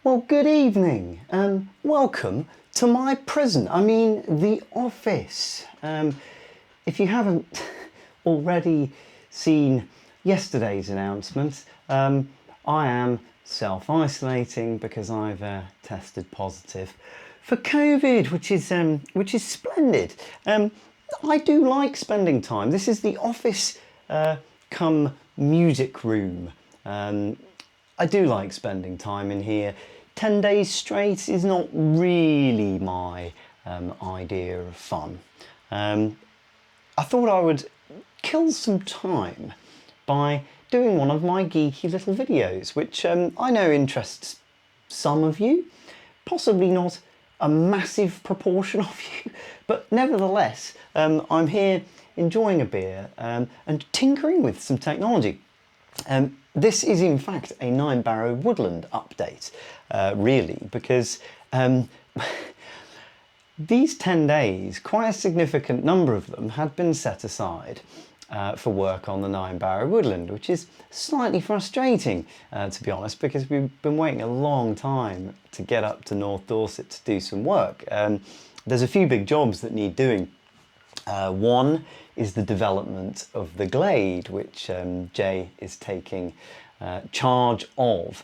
Well, good evening and welcome to my prison. I mean, the office. If you haven't already seen yesterday's announcement, I am self-isolating because I've tested positive for COVID, which is splendid. I do like spending time. This is the office come music room. I do like spending time in here. 10 days straight is not really my idea of fun. I thought I would kill some time by doing one of my geeky little videos, which I know interests some of you, possibly not a massive proportion of you, but nevertheless, I'm here enjoying a beer and tinkering with some technology. This is in fact a NINEBARROW Woodland update, really, because these 10 days, quite a significant number of them had been set aside for work on the NINEBARROW Woodland, which is slightly frustrating, to be honest, because we've been waiting a long time to get up to North Dorset to do some work. There's a few big jobs that need doing. One is the development of the glade, which Jay is taking charge of.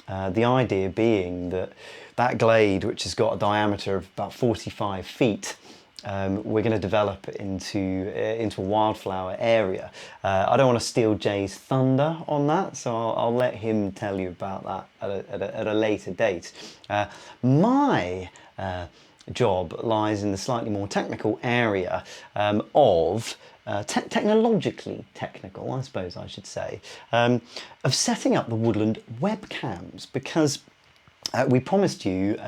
The idea being that that glade, which has got a diameter of about 45 feet, we're going to develop into a wildflower area. I don't want to steal Jay's thunder on that, so I'll let him tell you about that at a later date. My job lies in the slightly more technical area of technologically technical, I suppose I should say, of setting up the Woodland webcams, because we promised you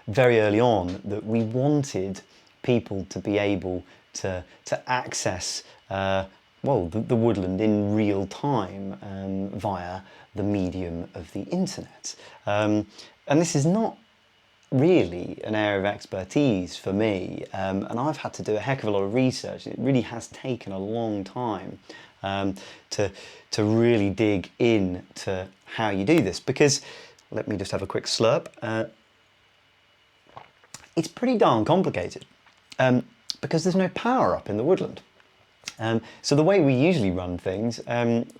very early on that we wanted people to be able to access well, the woodland in real time via the medium of the internet. And this is not really an area of expertise for me, and I've had to do a heck of a lot of research. It really has taken a long time to really dig into how you do this, because, let me just have a quick slurp, it's pretty darn complicated, because there's no power up in the woodland. So the way we usually run things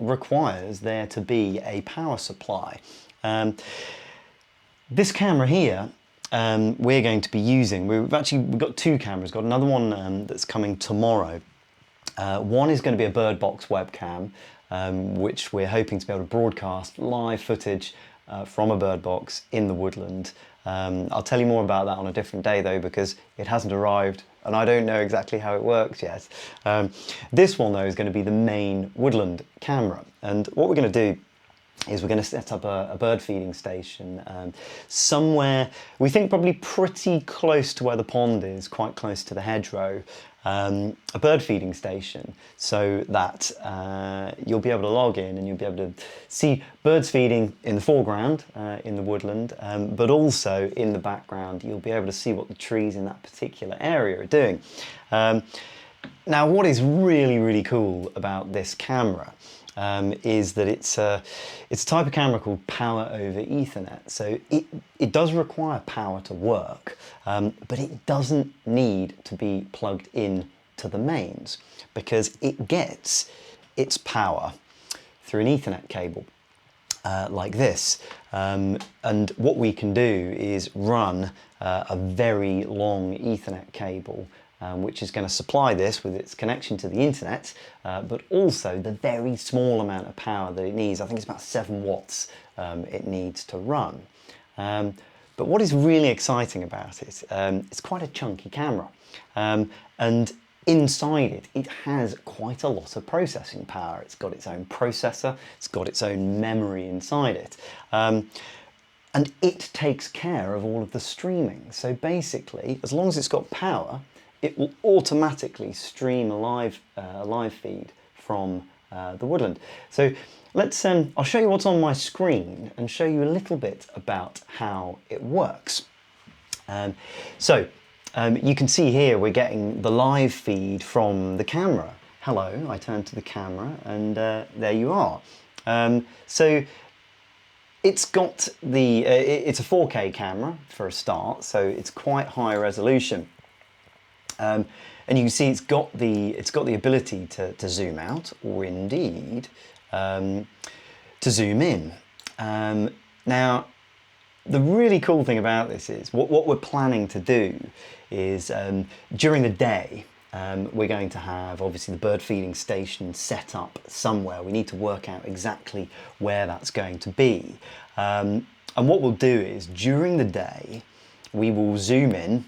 requires there to be a power supply. This camera here, we're going to be using, we've got two cameras, got another one that's coming tomorrow. One is going to be a bird box webcam, which we're hoping to be able to broadcast live footage from a bird box in the woodland. I'll tell you more about that on a different day though, because it hasn't arrived and I don't know exactly how it works yet. This one though is going to be the main woodland camera, and what we're going to do is we're going to set up a bird feeding station somewhere, we think probably pretty close to where the pond is, quite close to the hedgerow, a bird feeding station, so that you'll be able to log in and you'll be able to see birds feeding in the foreground in the woodland, but also in the background you'll be able to see what the trees in that particular area are doing. Now, what is really, really cool about this camera is that it's a type of camera called power over Ethernet. So it does require power to work, but it doesn't need to be plugged in to the mains, because it gets its power through an Ethernet cable like this. And what we can do is run a very long Ethernet cable, which is going to supply this with its connection to the internet, but also the very small amount of power that it needs. I think it's about 7 watts it needs to run. But what is really exciting about it, it's quite a chunky camera. And inside it, it has quite a lot of processing power. It's got its own processor, it's got its own memory inside it. And it takes care of all of the streaming. So basically, as long as it's got power, it will automatically stream a live feed from the woodland. So let's, I'll show you what's on my screen and show you a little bit about how it works. So you can see here we're getting the live feed from the camera. Hello, I turn to the camera and there you are. So It's got the, it's a 4K camera for a start, so it's quite high resolution. And you can see it's got the ability to zoom out, or indeed to zoom in. Now, the really cool thing about this is what we're planning to do is during the day we're going to have obviously the bird feeding station set up somewhere. We need to work out exactly where that's going to be. And what we'll do is during the day we will zoom in.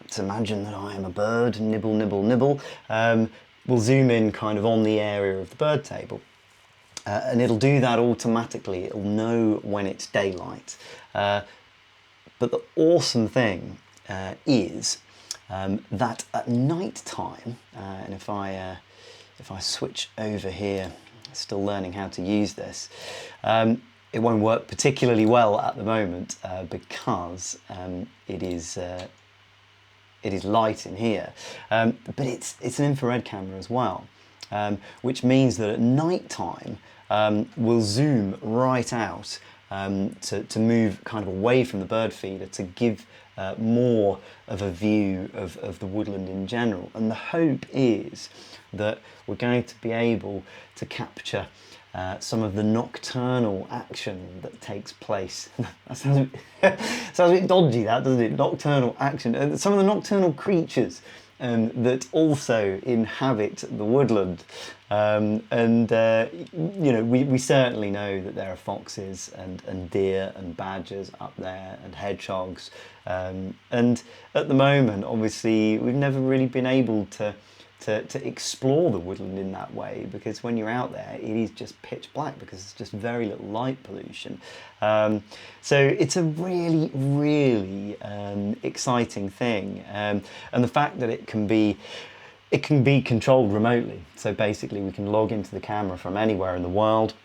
Let's imagine that I am a bird, nibble, nibble, nibble. We'll zoom in kind of on the area of the bird table. And it'll do that automatically. It'll know when it's daylight. But the awesome thing is that at night time, and if I switch over here, still learning how to use this, it won't work particularly well at the moment because it is light in here. But it's an infrared camera as well, which means that at night time we'll zoom right out to move kind of away from the bird feeder to give more of a view of the woodland in general. And the hope is that we're going to be able to capture some of the nocturnal action that takes place. That sounds a bit dodgy, that, doesn't it? Nocturnal action. Some of the nocturnal creatures that also inhabit the woodland. You know, we certainly know that there are foxes and deer and badgers up there and hedgehogs. And at the moment, obviously, we've never really been able to explore the woodland in that way, because when you're out there it is just pitch black because it's just very little light pollution. So it's a really, really exciting thing, and the fact that it can be controlled remotely. So basically we can log into the camera from anywhere in the world.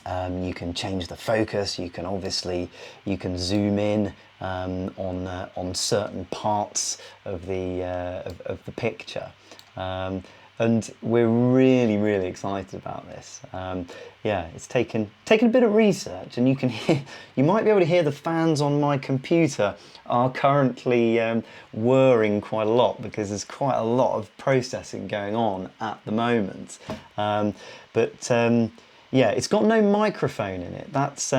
You can change the focus. You can zoom in on certain parts of the picture. And we're really, really excited about this. Yeah, it's taken a bit of research, and you might be able to hear the fans on my computer are currently whirring quite a lot because there's quite a lot of processing going on at the moment. Yeah, it's got no microphone in it. That's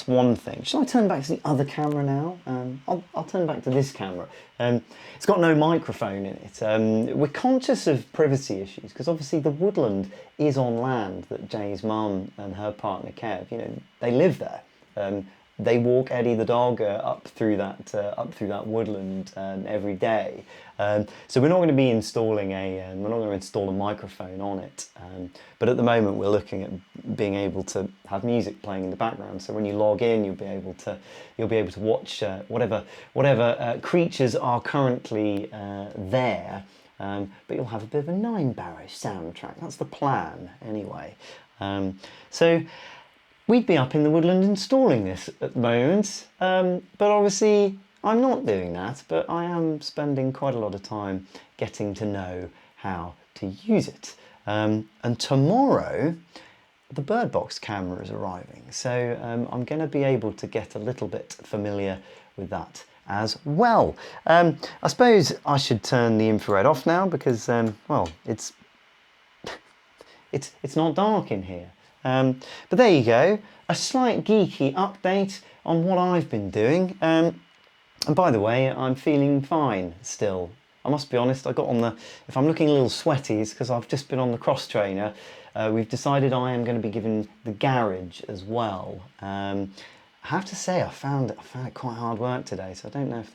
one thing. Shall I turn back to the other camera now? I'll turn back to this camera. It's got no microphone in it. We're conscious of privacy issues because obviously the woodland is on land that Jay's mum and her partner Kev, you know, they live there. They walk Eddie the dog up through that woodland every day. So we're not going to be installing we're not going to install a microphone on it. But at the moment we're looking at being able to have music playing in the background. So when you log in, you'll be able to watch whatever creatures are currently there. But you'll have a bit of a NINEBARROW soundtrack. That's the plan, anyway. So we'd be up in the woodland installing this at the moment, but obviously I'm not doing that, but I am spending quite a lot of time getting to know how to use it. And tomorrow, the bird box camera is arriving, so I'm going to be able to get a little bit familiar with that as well. I suppose I should turn the infrared off now because, well, it's not dark in here. But there you go, a slight geeky update on what I've been doing. And by the way, I'm feeling fine still. I must be honest, if I'm looking a little sweaty, it's because I've just been on the cross trainer. We've decided I am going to be given the garage as well. I have to say I found it quite hard work today, so I don't know if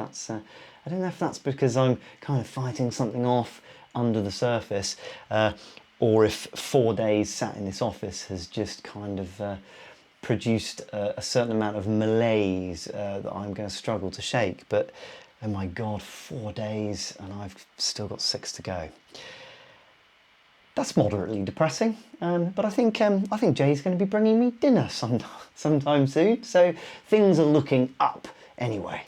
that's because I'm kind of fighting something off under the surface. Or if 4 days sat in this office has just kind of produced a certain amount of malaise that I'm going to struggle to shake. But oh my God, 4 days and I've still got 6 to go. That's moderately depressing. But I think Jay's going to be bringing me dinner sometime soon. So things are looking up anyway.